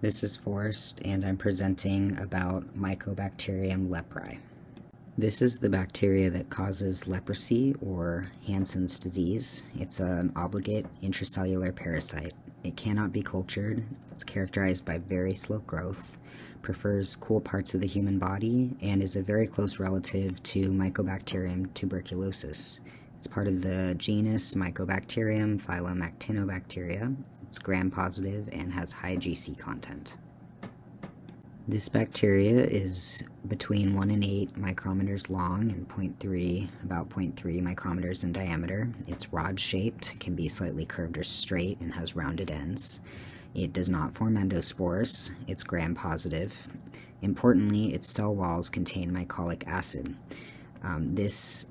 This is Forrest, and I'm presenting about Mycobacterium leprae. This is the bacteria that causes leprosy, or Hansen's disease. It's an obligate intracellular parasite. It cannot be cultured. It's characterized by very slow growth, prefers cool parts of the human body, and is a very close relative to Mycobacterium tuberculosis. It's part of the genus Mycobacterium, phylum Actinobacteria. It's gram-positive and has high GC content. This bacteria is between 1 and 8 micrometers long and about 0.3 micrometers in diameter. It's rod-shaped, can be slightly curved or straight, and has rounded ends. It does not form endospores. It's gram-positive. Importantly, its cell walls contain mycolic acid. This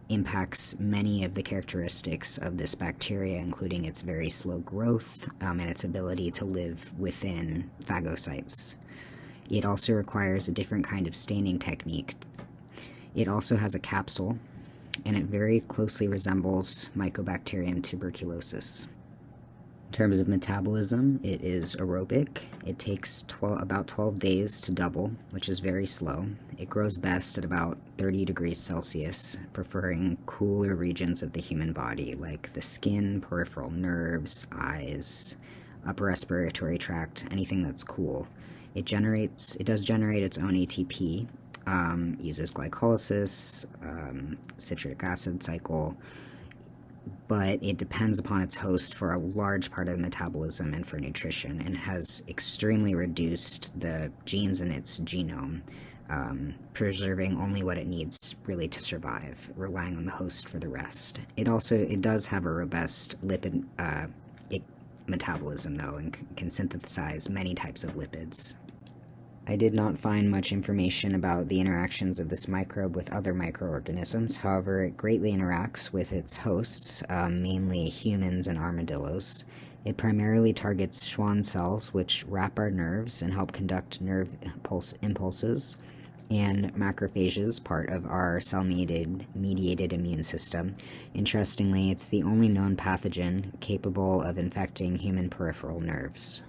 impacts many of the characteristics of this bacteria, including its very slow growth and its ability to live within phagocytes. It also requires a different kind of staining technique. It also has a capsule, and it very closely resembles Mycobacterium tuberculosis. In terms of metabolism, it is aerobic. It takes about 12 days to double, which is very slow. It grows best at about 30 degrees Celsius, preferring cooler regions of the human body, like the skin, peripheral nerves, eyes, upper respiratory tract, anything that's cool. It does generate its own ATP, uses glycolysis, citric acid cycle, but it depends upon its host for a large part of metabolism and for nutrition, and has extremely reduced the genes in its genome, preserving only what it needs really to survive, relying on the host for the rest. It does have a robust lipid metabolism, though, and can synthesize many types of lipids. I did not find much information about the interactions of this microbe with other microorganisms. However, it greatly interacts with its hosts, mainly humans and armadillos. It primarily targets Schwann cells, which wrap our nerves and help conduct nerve impulses, and macrophages, part of our cell-mediated immune system. Interestingly, it's the only known pathogen capable of infecting human peripheral nerves.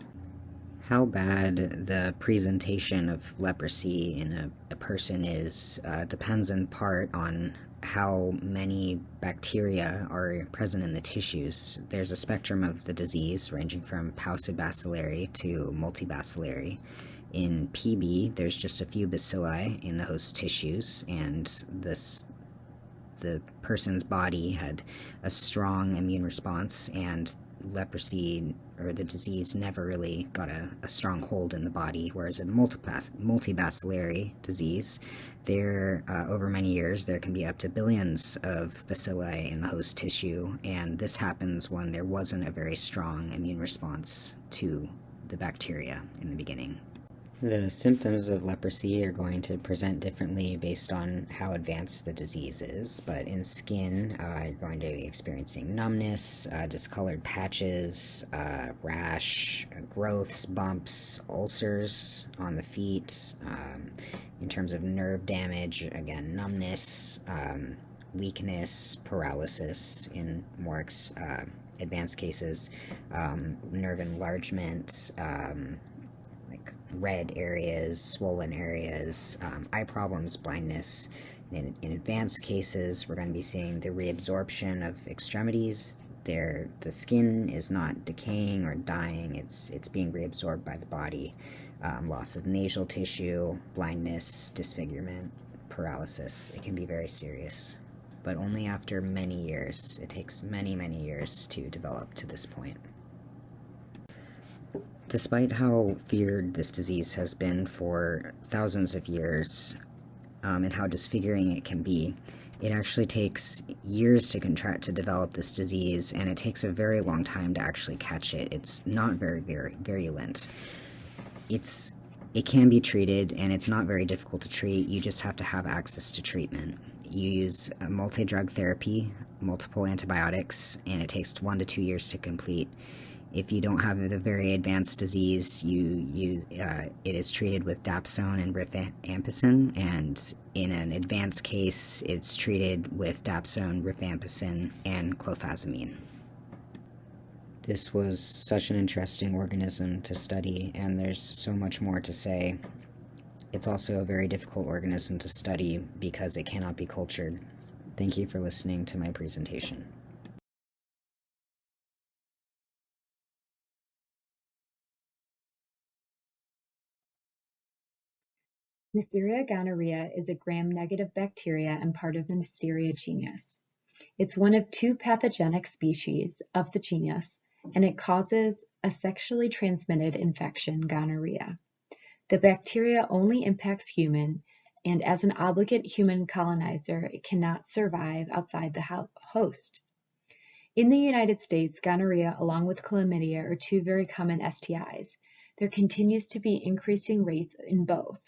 How bad the presentation of leprosy in a person is depends in part on how many bacteria are present in the tissues. There's a spectrum of the disease ranging from paucibacillary to multibacillary. In PB, there's just a few bacilli in the host tissues, and the person's body had a strong immune response, and leprosy or the disease never really got a strong hold in the body. Whereas in multibacillary disease, over many years there can be up to billions of bacilli in the host tissue, and this happens when there wasn't a very strong immune response to the bacteria in the beginning. The symptoms of leprosy are going to present differently based on how advanced the disease is, but in skin, you're going to be experiencing numbness, discolored patches, rash, growths, bumps, ulcers on the feet. In terms of nerve damage, again, numbness, weakness, paralysis in more advanced cases, nerve enlargement, red areas, swollen areas, eye problems, blindness. In advanced cases, we're going to be seeing the reabsorption of extremities. The skin is not decaying or dying, it's being reabsorbed by the body. Loss of nasal tissue, blindness, disfigurement, paralysis. It can be very serious, but only after many years. It takes many, many years to develop to this point. Despite how feared this disease has been for thousands of years, and how disfiguring it can be, it actually takes years to develop this disease, and it takes a very long time to actually catch it. It's not very virulent. It can be treated, and it's not very difficult to treat. You just have to have access to treatment. You use a multi-drug therapy, multiple antibiotics, and it takes 1 to 2 years to complete. If you don't have the very advanced disease, it is treated with dapsone and rifampicin, and in an advanced case, it's treated with dapsone, rifampicin, and clofazimine. This was such an interesting organism to study, and there's so much more to say. It's also a very difficult organism to study because it cannot be cultured. Thank you for listening to my presentation. Neisseria gonorrhea is a gram-negative bacteria and part of the Neisseria genus. It's one of two pathogenic species of the genus, and it causes a sexually transmitted infection, gonorrhea. The bacteria only impacts human, and as an obligate human colonizer, it cannot survive outside the host. In the United States, gonorrhea, along with chlamydia, are two very common STIs. There continues to be increasing rates in both.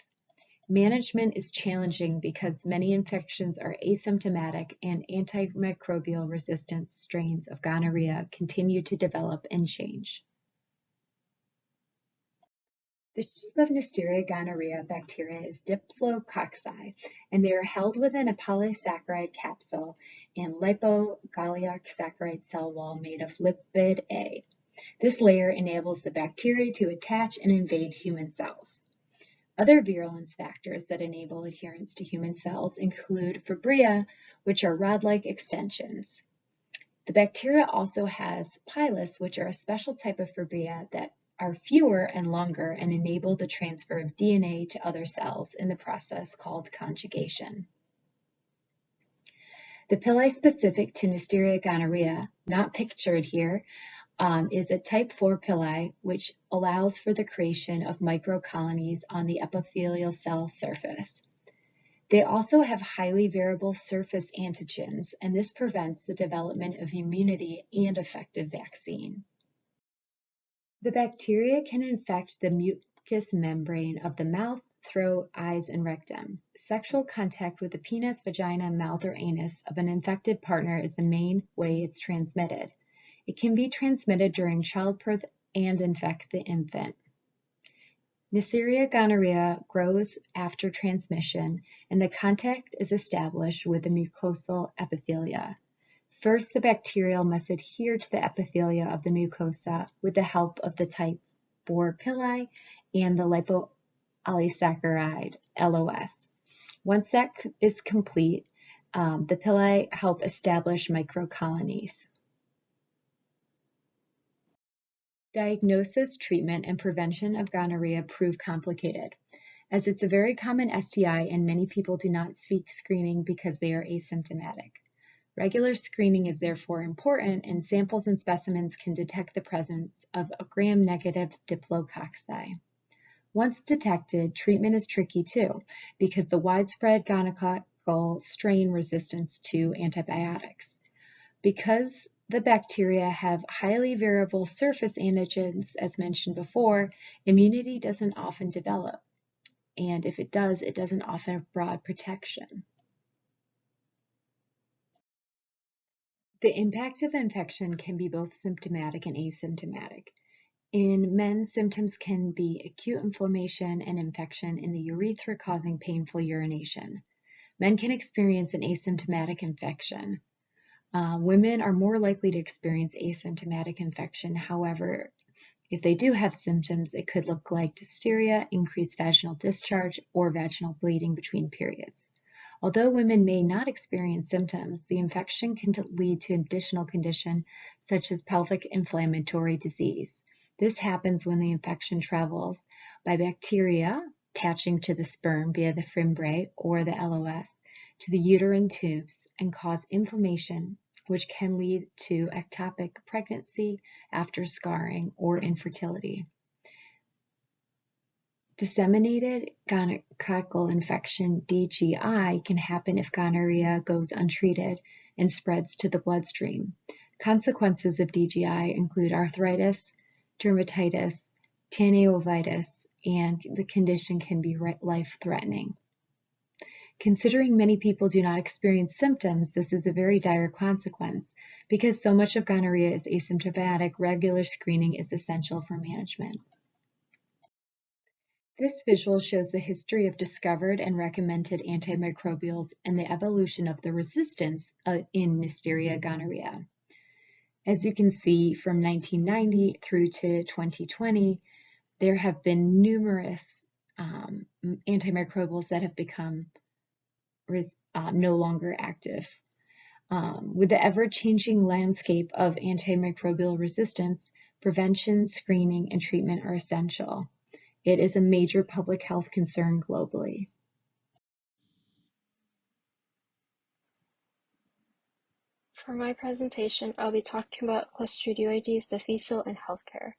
Management is challenging because many infections are asymptomatic and antimicrobial resistant strains of gonorrhea continue to develop and change. The shape of Neisseria gonorrhea bacteria is diplococci, and they are held within a polysaccharide capsule and lipogalactosaccharide cell wall made of lipid A. This layer enables the bacteria to attach and invade human cells. Other virulence factors that enable adherence to human cells include fibria, which are rod-like extensions. The bacteria also has pilus, which are a special type of fibria that are fewer and longer and enable the transfer of DNA to other cells in the process called conjugation. The pili specific to Neisseria gonorrhea, not pictured here, is a type 4 pili, which allows for the creation of microcolonies on the epithelial cell surface. They also have highly variable surface antigens, and this prevents the development of immunity and effective vaccine. The bacteria can infect the mucous membrane of the mouth, throat, eyes, and rectum. Sexual contact with the penis, vagina, mouth, or anus of an infected partner is the main way it's transmitted. It can be transmitted during childbirth and infect the infant. Neisseria gonorrhea grows after transmission, and the contact is established with the mucosal epithelia. First, the bacterial must adhere to the epithelia of the mucosa with the help of the type 4 pili and the lipopolysaccharide LOS. Once that is complete, the pili help establish microcolonies. Diagnosis, treatment, and prevention of gonorrhea prove complicated, as it's a very common STI and many people do not seek screening because they are asymptomatic. Regular screening is therefore important, and samples and specimens can detect the presence of a gram-negative diplococci. Once detected, treatment is tricky too, because the widespread gonococcal strain resistance to antibiotics. Because the bacteria have highly variable surface antigens, as mentioned before, immunity doesn't often develop, and if it does, it doesn't often have broad protection. The impact of infection can be both symptomatic and asymptomatic. In men, symptoms can be acute inflammation and infection in the urethra causing painful urination. Men can experience an asymptomatic infection. Women are more likely to experience asymptomatic infection. However, if they do have symptoms, it could look like dysteria, increased vaginal discharge, or vaginal bleeding between periods. Although women may not experience symptoms, the infection can lead to additional conditions such as pelvic inflammatory disease. This happens when the infection travels by bacteria attaching to the sperm via the fimbriae or the LOS to the uterine tubes and cause inflammation, which can lead to ectopic pregnancy after scarring or infertility. Disseminated gonococcal infection, DGI, can happen if gonorrhea goes untreated and spreads to the bloodstream. Consequences of DGI include arthritis, dermatitis, tannovitis, and the condition can be life-threatening. Considering many people do not experience symptoms, this is a very dire consequence. Because so much of gonorrhea is asymptomatic, regular screening is essential for management. This visual shows the history of discovered and recommended antimicrobials and the evolution of the resistance in Neisseria gonorrhea. As you can see, from 1990 through to 2020, there have been numerous antimicrobials that have become no longer active. With the ever-changing landscape of antimicrobial resistance, prevention, screening, and treatment are essential. It is a major public health concern globally. For my presentation, I'll be talking about Clostridioides difficile in healthcare.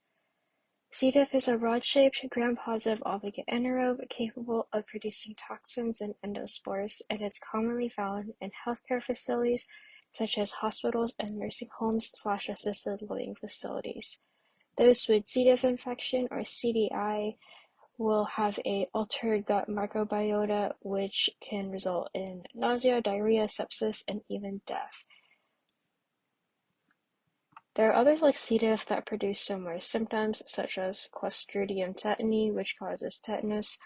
C. diff is a rod-shaped, gram-positive obligate anaerobe capable of producing toxins and endospores, and it's commonly found in healthcare facilities such as hospitals and nursing homes/assisted living facilities. Those with C. diff infection or CDI will have a altered gut microbiota, which can result in nausea, diarrhea, sepsis, and even death. There are others like C. diff that produce similar symptoms, such as Clostridium tetani, which causes tetanus,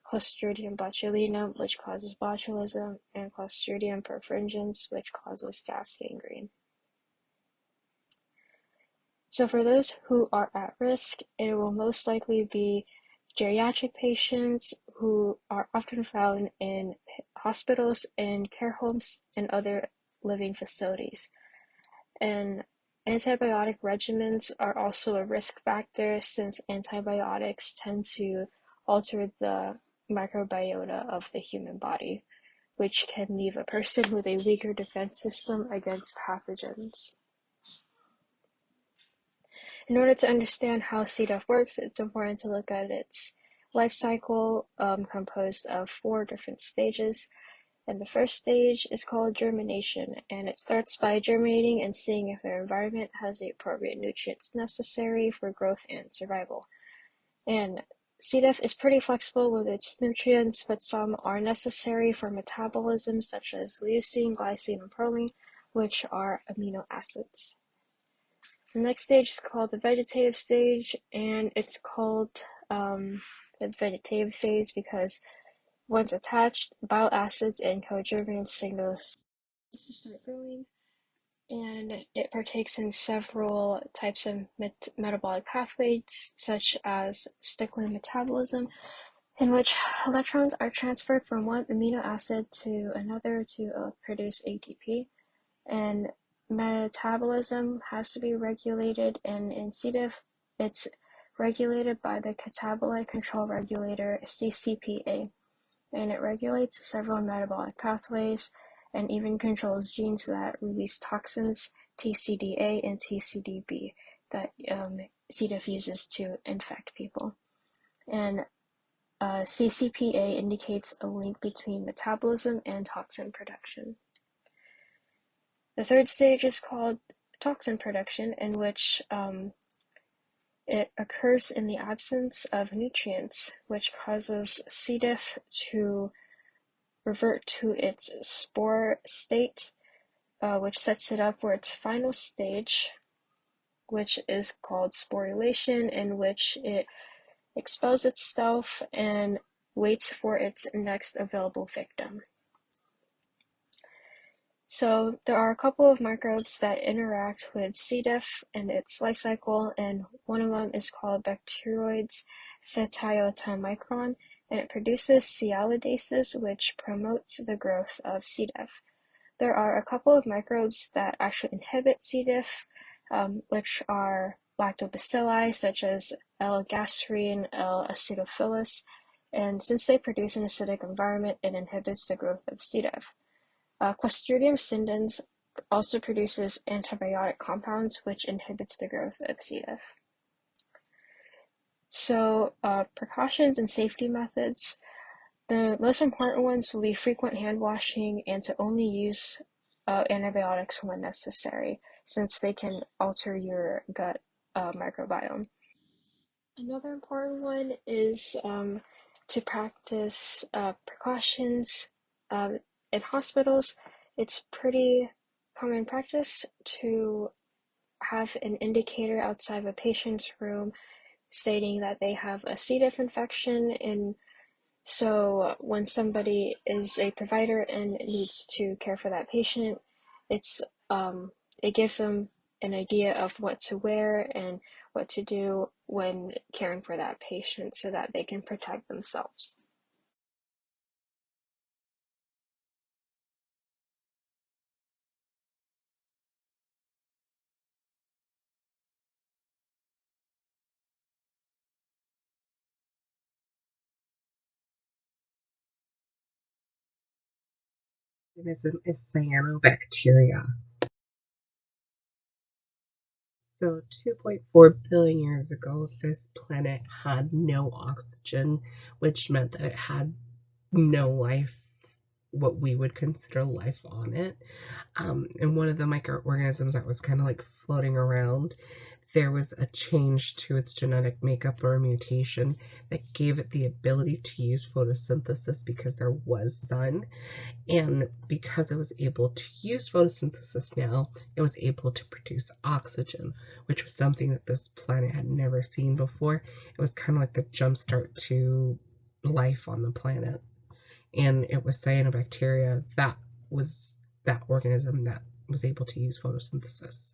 Clostridium botulinum, which causes botulism, and Clostridium perfringens, which causes gas gangrene. So for those who are at risk, it will most likely be geriatric patients who are often found in hospitals and care homes and other living facilities. And antibiotic regimens are also a risk factor since antibiotics tend to alter the microbiota of the human body, which can leave a person with a weaker defense system against pathogens. In order to understand how C. diff works, it's important to look at its life cycle, composed of 4 different stages. And the first stage is called germination, and it starts by germinating and seeing if their environment has the appropriate nutrients necessary for growth and survival. And C. diff is pretty flexible with its nutrients, but some are necessary for metabolism, such as leucine, glycine, and proline, which are amino acids. The next stage is called the vegetative stage, and it's called the vegetative phase because once attached, bile acids and cogerminants signals to start growing, and it partakes in several types of metabolic pathways, such as Stickling metabolism, in which electrons are transferred from one amino acid to another to produce ATP, and metabolism has to be regulated, and in C. diff, it's regulated by the catabolite control regulator CCPA. And it regulates several metabolic pathways and even controls genes that release toxins TCDA and TCDB that C. diff uses to infect people. And CCPA indicates a link between metabolism and toxin production. The third stage is called toxin production, in which it occurs in the absence of nutrients, which causes C. diff to revert to its spore state, which sets it up for its final stage, which is called sporulation, in which it expels itself and waits for its next available victim. So there are a couple of microbes that interact with C. diff and its life cycle, and one of them is called Bacteroides thetiotomicron, and it produces sialidases, which promotes the growth of C. diff. There are a couple of microbes that actually inhibit C. diff, which are lactobacilli, such as L. gasseri and L. acidophilus, and since they produce an acidic environment, it inhibits the growth of C. diff. Clostridium scindens also produces antibiotic compounds, which inhibits the growth of C. diff. So, precautions and safety methods. The most important ones will be frequent hand washing and to only use antibiotics when necessary, since they can alter your gut microbiome. Another important one is to practice precautions in hospitals. It's pretty common practice to have an indicator outside of a patient's room stating that they have a C. diff infection, and so when somebody is a provider and needs to care for that patient, it gives them an idea of what to wear and what to do when caring for that patient so that they can protect themselves. Organism is cyanobacteria. So 2.4 billion years ago, this planet had no oxygen, which meant that it had no life, what we would consider life on it. And one of the microorganisms that was kind of like floating around, there was a change to its genetic makeup or a mutation that gave it the ability to use photosynthesis because there was sun. And because it was able to use photosynthesis now, it was able to produce oxygen, which was something that this planet had never seen before. It was kind of like the jumpstart to life on the planet. And it was cyanobacteria that was that organism that was able to use photosynthesis.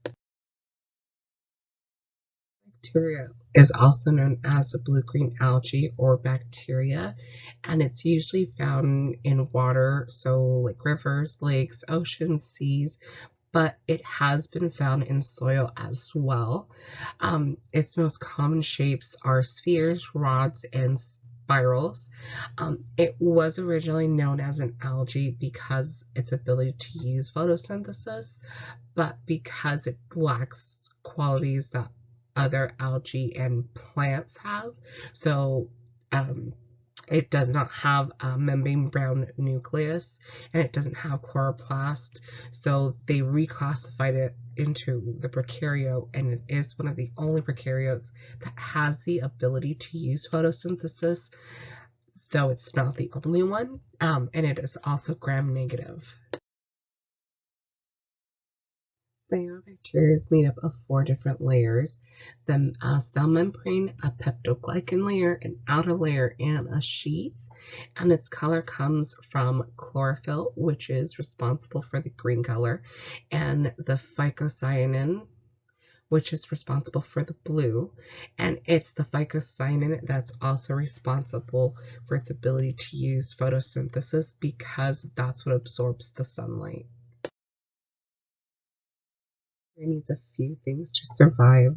Bacteria is also known as a blue-green algae or bacteria, and it's usually found in water, so like rivers, lakes, oceans, seas, but it has been found in soil as well. Its most common shapes are spheres, rods, and spirals. It was originally known as an algae because its ability to use photosynthesis, but because it lacks qualities that other algae and plants have, so it does not have a membrane brown nucleus, and it doesn't have chloroplast, so they reclassified it into the prokaryote, and it is one of the only prokaryotes that has the ability to use photosynthesis, though it's not the only one, and it is also gram-negative. Cyanobacteria is made up of 4 different layers: the cell membrane, a peptoglycan layer, an outer layer, and a sheath. And its color comes from chlorophyll, which is responsible for the green color, and the phycocyanin, which is responsible for the blue. And it's the phycocyanin that's also responsible for its ability to use photosynthesis because that's what absorbs the sunlight. It needs a few things to survive: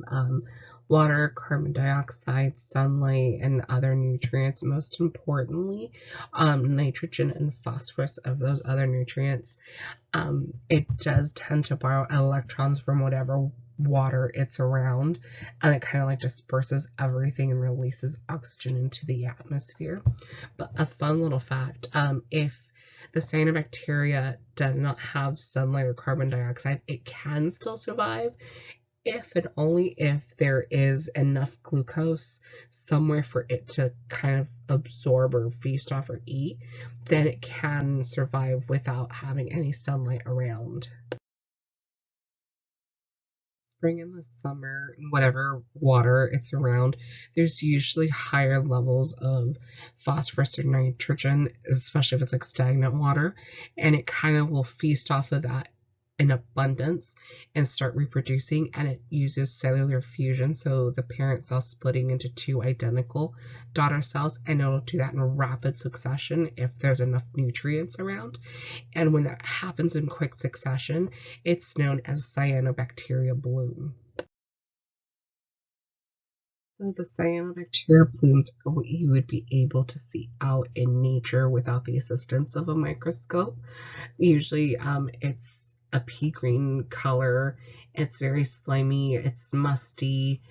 water, carbon dioxide, sunlight, and other nutrients. Most importantly, nitrogen and phosphorus of those other nutrients. It does tend to borrow electrons from whatever water it's around, and it kind of like disperses everything and releases oxygen into the atmosphere. But a fun little fact, if the cyanobacteria does not have sunlight or carbon dioxide, it can still survive if and only if there is enough glucose somewhere for it to kind of absorb or feast off or eat, then it can survive without having any sunlight around. Spring and the summer, whatever water it's around, there's usually higher levels of phosphorus or nitrogen, especially if it's like stagnant water, and it kind of will feast off of that in abundance and start reproducing, and it uses cellular fusion, so the parent cell splitting into 2 identical daughter cells, and it'll do that in rapid succession if there's enough nutrients around. And when that happens in quick succession, it's known as cyanobacteria bloom. So the cyanobacteria blooms are what you would be able to see out in nature without the assistance of a microscope. Usually it's a pea green color. It's very slimy, it's musty.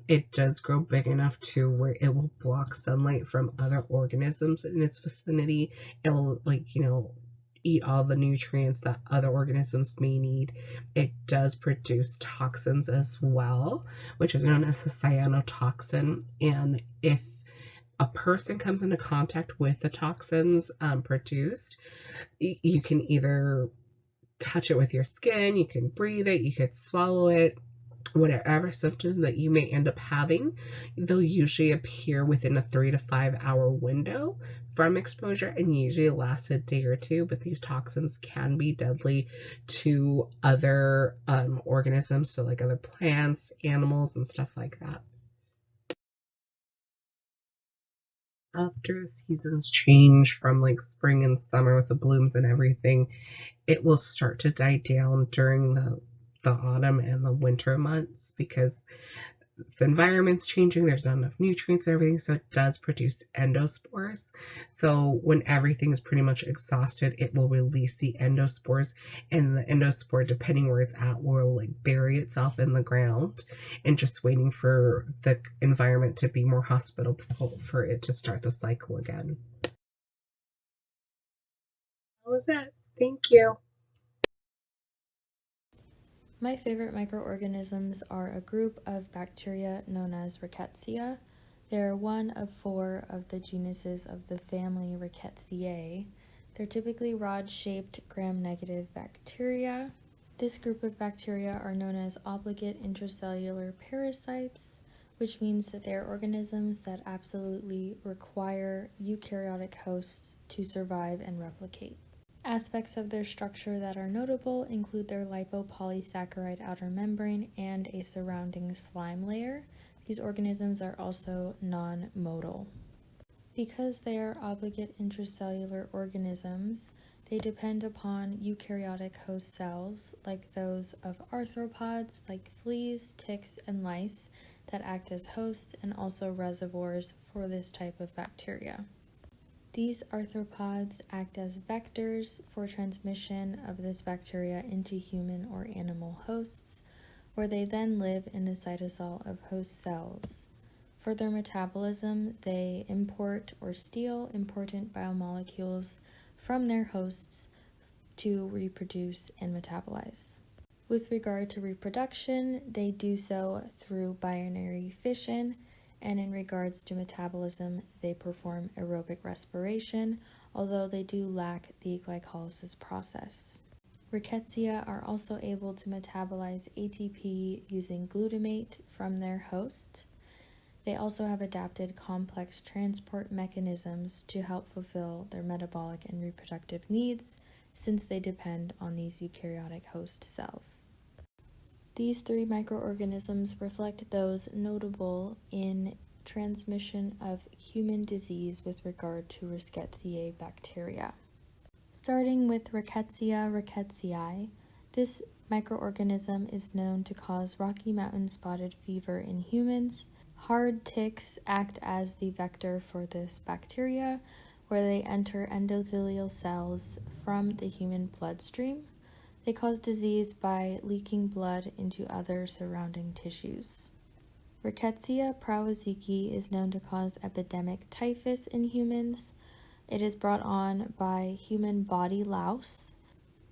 It does grow big enough to where it will block sunlight from other organisms in its vicinity. It will, like, eat all the nutrients that other organisms may need. It does produce toxins as well, which is known as the cyanotoxin. And if a person comes into contact with the toxins produced, you can either touch it with your skin, you can breathe it, you could swallow it. whatever symptom that you may end up having, they'll usually appear within a 3 to 5 hour window from exposure and usually last a day or two. But these toxins can be deadly to other organisms, so like other plants, animals, and stuff like that. After seasons change from like spring and summer with the blooms and everything, it will start to die down during the autumn and the winter months because the environment's changing, there's not enough nutrients and everything, so it does produce endospores. So when everything's pretty much exhausted, it will release the endospores, and the endospore, depending where it's at, will like bury itself in the ground and just waiting for the environment to be more hospitable for it to start the cycle again. That was it. Thank you. My favorite microorganisms are a group of bacteria known as Rickettsia. They are one of 4 of the genuses of the family Rickettsiae. They're typically rod-shaped gram-negative bacteria. This group of bacteria are known as obligate intracellular parasites, which means that they are organisms that absolutely require eukaryotic hosts to survive and replicate. Aspects of their structure that are notable include their lipopolysaccharide outer membrane and a surrounding slime layer. These organisms are also non-motile. Because they are obligate intracellular organisms, they depend upon eukaryotic host cells like those of arthropods like fleas, ticks, and lice that act as hosts and also reservoirs for this type of bacteria. These arthropods act as vectors for transmission of this bacteria into human or animal hosts, where they then live in the cytosol of host cells. For their metabolism, they import or steal important biomolecules from their hosts to reproduce and metabolize. With regard to reproduction, they do so through binary fission, and in regards to metabolism, they perform aerobic respiration, although they do lack the glycolysis process. Rickettsia are also able to metabolize ATP using glutamate from their host. They also have adapted complex transport mechanisms to help fulfill their metabolic and reproductive needs, since they depend on these eukaryotic host cells. These 3 microorganisms reflect those notable in transmission of human disease with regard to Rickettsia bacteria. Starting with Rickettsia rickettsii, this microorganism is known to cause Rocky Mountain spotted fever in humans. Hard ticks act as the vector for this bacteria, where they enter endothelial cells from the human bloodstream. They cause disease by leaking blood into other surrounding tissues. Rickettsia prowazekii is known to cause epidemic typhus in humans. It is brought on by human body louse.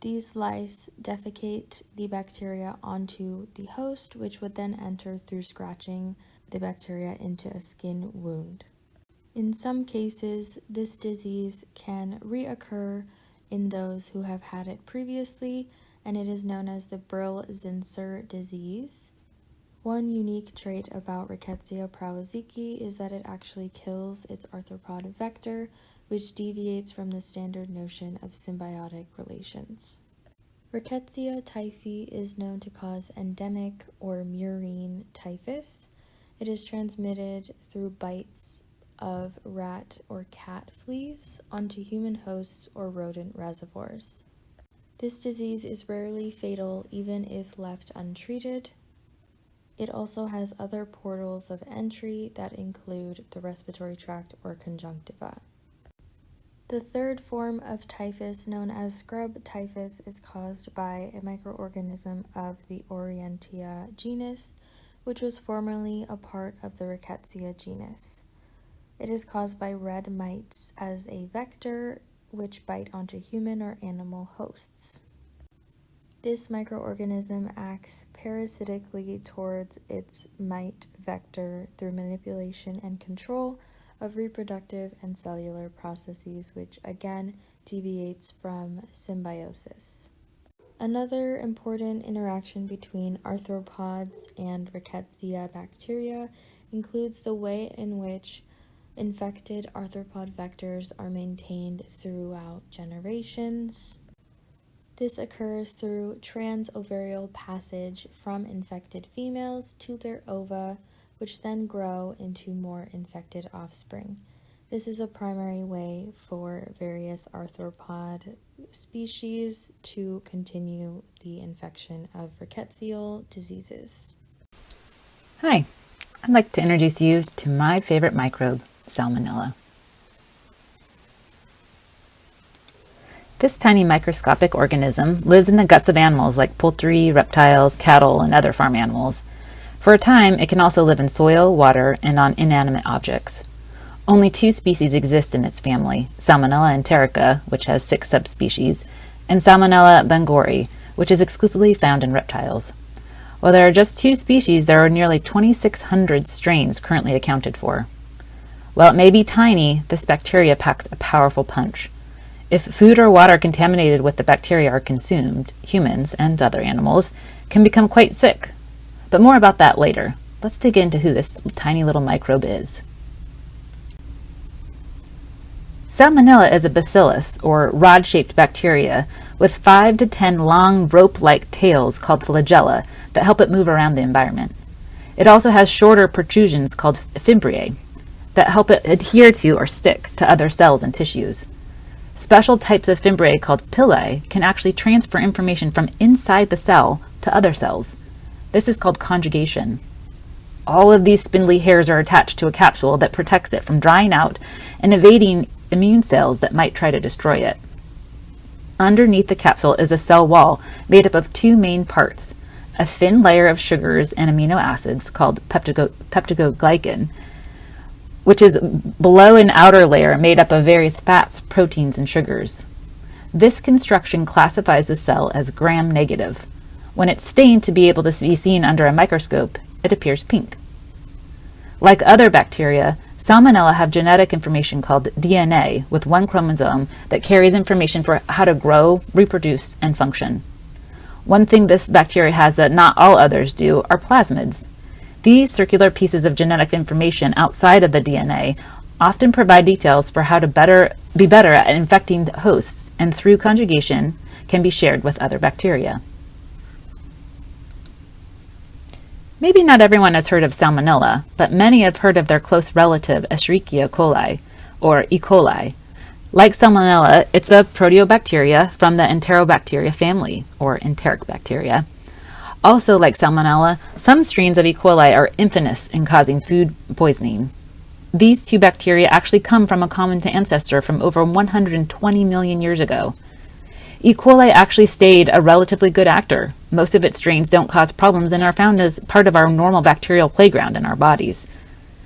These lice defecate the bacteria onto the host, which would then enter through scratching the bacteria into a skin wound. In some cases, this disease can reoccur in those who have had it previously, and it is known as the Brill-Zinsser disease. One unique trait about Rickettsia prowazekii is that it actually kills its arthropod vector, which deviates from the standard notion of symbiotic relations. Rickettsia typhi is known to cause endemic or murine typhus. It is transmitted through bites of rat or cat fleas onto human hosts or rodent reservoirs. This disease is rarely fatal even if left untreated. It also has other portals of entry that include the respiratory tract or conjunctiva. The 3rd form of typhus, known as scrub typhus, is caused by a microorganism of the Orientia genus, which was formerly a part of the Rickettsia genus. It is caused by red mites as a vector, which bite onto human or animal hosts. This microorganism acts parasitically towards its mite vector through manipulation and control of reproductive and cellular processes, which again deviates from symbiosis. Another important interaction between arthropods and Rickettsia bacteria includes the way in which infected arthropod vectors are maintained throughout generations. This occurs through transovarial passage from infected females to their ova, which then grow into more infected offspring. This is a primary way for various arthropod species to continue the infection of rickettsial diseases. Hi, I'd like to introduce you to my favorite microbe, Salmonella. This tiny microscopic organism lives in the guts of animals like poultry, reptiles, cattle, and other farm animals. For a time, it can also live in soil, water, and on inanimate objects. Only 2 species exist in its family, Salmonella enterica, which has 6 subspecies, and Salmonella bangori, which is exclusively found in reptiles. While there are just 2 species, there are nearly 2,600 strains currently accounted for. While it may be tiny, this bacteria packs a powerful punch. If food or water contaminated with the bacteria are consumed, humans and other animals can become quite sick. But more about that later. Let's dig into who this tiny little microbe is. Salmonella is a bacillus, or rod-shaped bacteria, with 5 to 10 long rope-like tails called flagella that help it move around the environment. It also has shorter protrusions called fibrae that help it adhere to or stick to other cells and tissues. Special types of fibrae called pili can actually transfer information from inside the cell to other cells. This is called conjugation. All of these spindly hairs are attached to a capsule that protects it from drying out and evading immune cells that might try to destroy it. Underneath the capsule is a cell wall made up of 2 main parts, a thin layer of sugars and amino acids called peptidoglycan, which is below an outer layer made up of various fats, proteins, and sugars. This construction classifies the cell as gram-negative. When it's stained to be able to be seen under a microscope, it appears pink. Like other bacteria, Salmonella have genetic information called DNA with 1 chromosome that carries information for how to grow, reproduce, and function. One thing this bacteria has that not all others do are plasmids. These circular pieces of genetic information outside of the DNA often provide details for how to be better at infecting hosts, and through conjugation can be shared with other bacteria. Maybe not everyone has heard of Salmonella, but many have heard of their close relative Escherichia coli, or E. coli. Like Salmonella, it's a proteobacteria from the Enterobacteria family, or enteric bacteria. Also, like Salmonella, some strains of E. coli are infamous in causing food poisoning. These 2 bacteria actually come from a common ancestor from over 120 million years ago. E. coli actually stayed a relatively good actor. Most of its strains don't cause problems and are found as part of our normal bacterial playground in our bodies.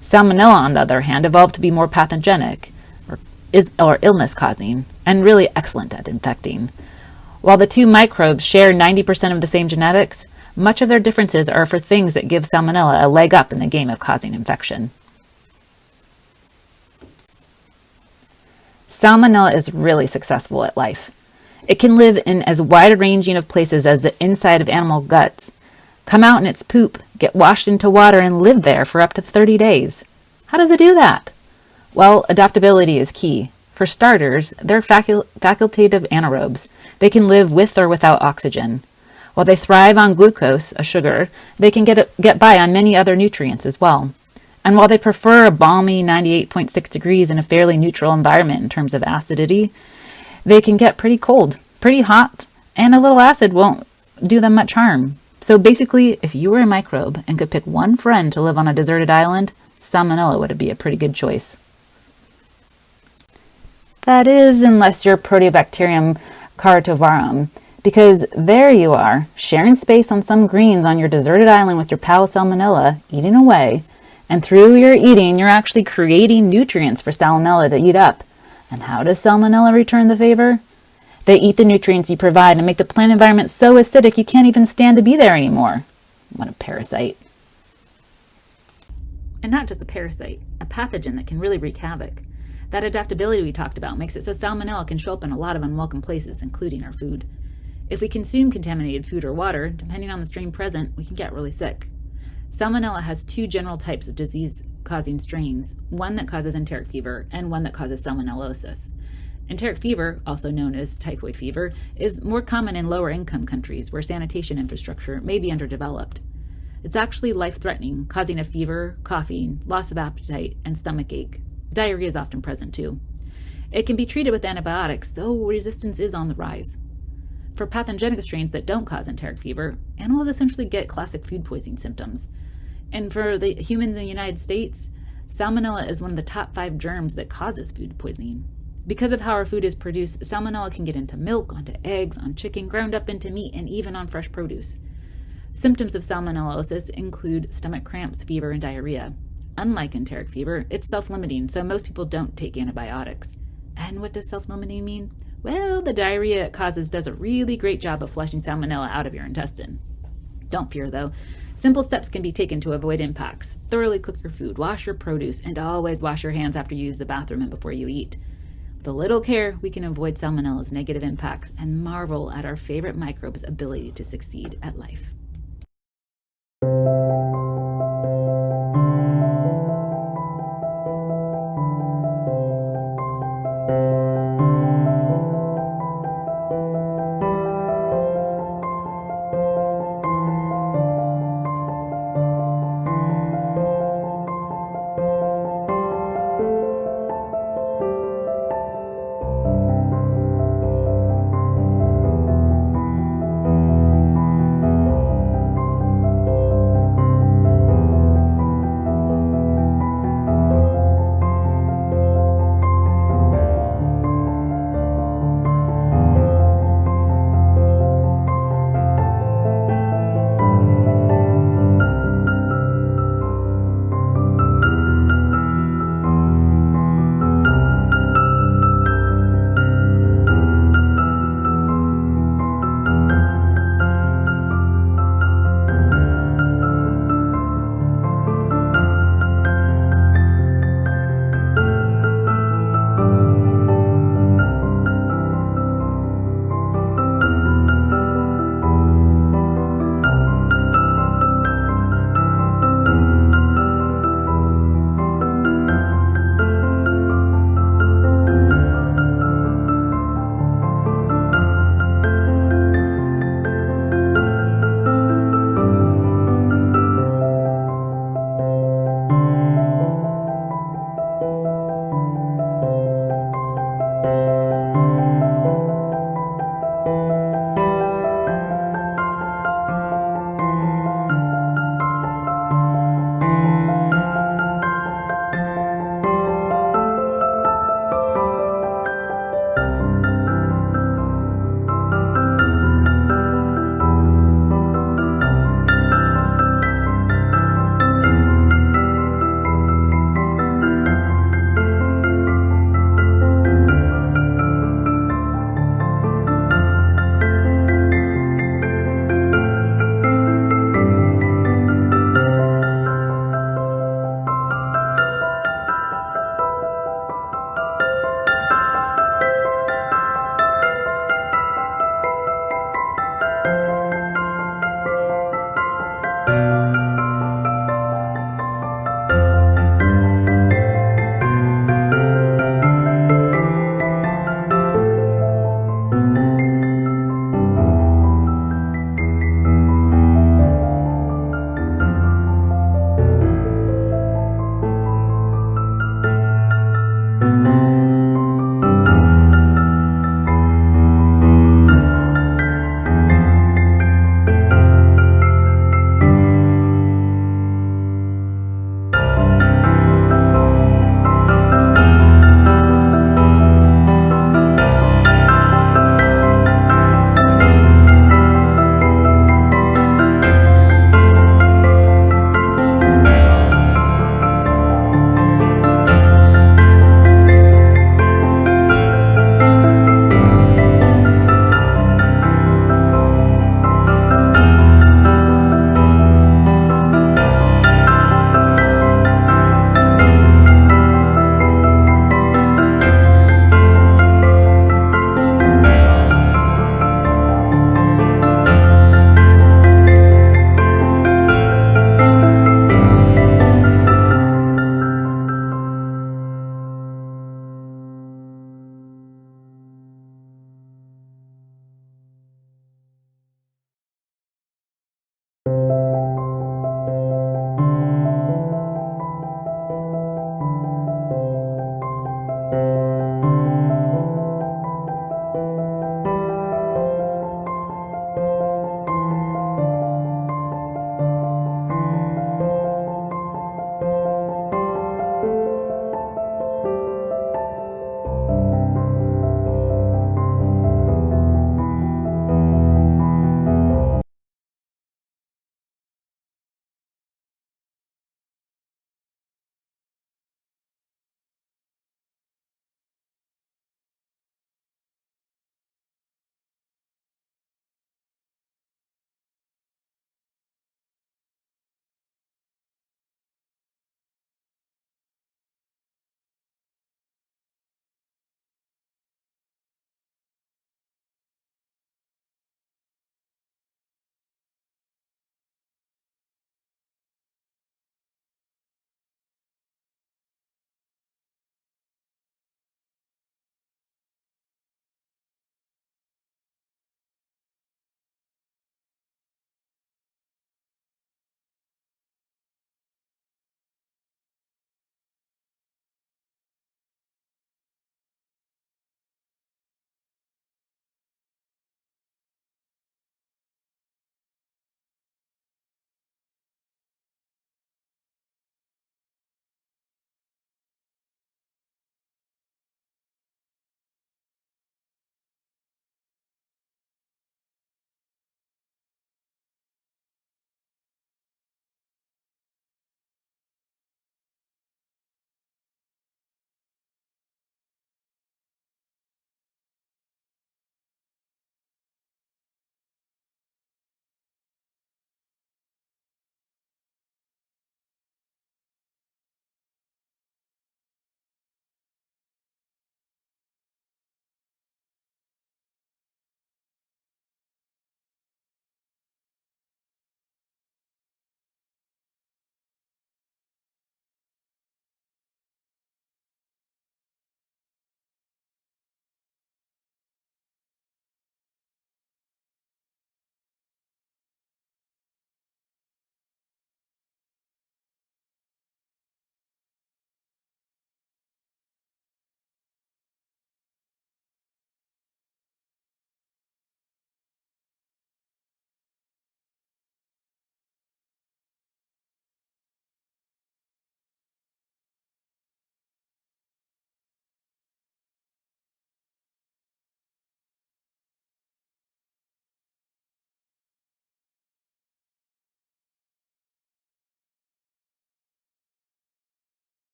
Salmonella, on the other hand, evolved to be more pathogenic, or illness-causing, and really excellent at infecting. While the 2 microbes share 90% of the same genetics, much of their differences are for things that give Salmonella a leg up in the game of causing infection. Salmonella is really successful at life. It can live in as wide a ranging of places as the inside of animal guts, come out in its poop, get washed into water, and live there for up to 30 days. How does it do that? Well, adaptability is key. For starters, they're facultative anaerobes. They can live with or without oxygen. While they thrive on glucose, a sugar, they can get by on many other nutrients as well. And while they prefer a balmy 98.6 degrees in a fairly neutral environment in terms of acidity, they can get pretty cold, pretty hot, and a little acid won't do them much harm. So basically, if you were a microbe and could pick one friend to live on a deserted island, Salmonella would be a pretty good choice. That is, unless you're Proteobacterium carnivororum, because there you are, sharing space on some greens on your deserted island with your pal Salmonella, eating away, and through your eating, you're actually creating nutrients for Salmonella to eat up. And how does Salmonella return the favor? They eat the nutrients you provide and make the plant environment so acidic you can't even stand to be there anymore. What a parasite. And not just a parasite, a pathogen that can really wreak havoc. That adaptability we talked about makes it so Salmonella can show up in a lot of unwelcome places, including our food. If we consume contaminated food or water, depending on the strain present, we can get really sick. Salmonella has 2 general types of disease-causing strains, one that causes enteric fever and one that causes salmonellosis. Enteric fever, also known as typhoid fever, is more common in lower-income countries where sanitation infrastructure may be underdeveloped. It's actually life-threatening, causing a fever, coughing, loss of appetite, and stomach ache. Diarrhea is often present too. It can be treated with antibiotics, though resistance is on the rise. For pathogenic strains that don't cause enteric fever, animals essentially get classic food poisoning symptoms. And for the humans in the United States, salmonella is one of the top 5 germs that causes food poisoning. Because of how our food is produced, salmonella can get into milk, onto eggs, on chicken, ground up into meat, and even on fresh produce. Symptoms of salmonellosis include stomach cramps, fever, and diarrhea. Unlike enteric fever, it's self-limiting, so most people don't take antibiotics. And what does self-limiting mean? Well, the diarrhea it causes does a really great job of flushing salmonella out of your intestine. Don't fear, though. Simple steps can be taken to avoid impacts. Thoroughly cook your food, wash your produce, and always wash your hands after you use the bathroom and before you eat. With a little care, we can avoid salmonella's negative impacts and marvel at our favorite microbes' ability to succeed at life.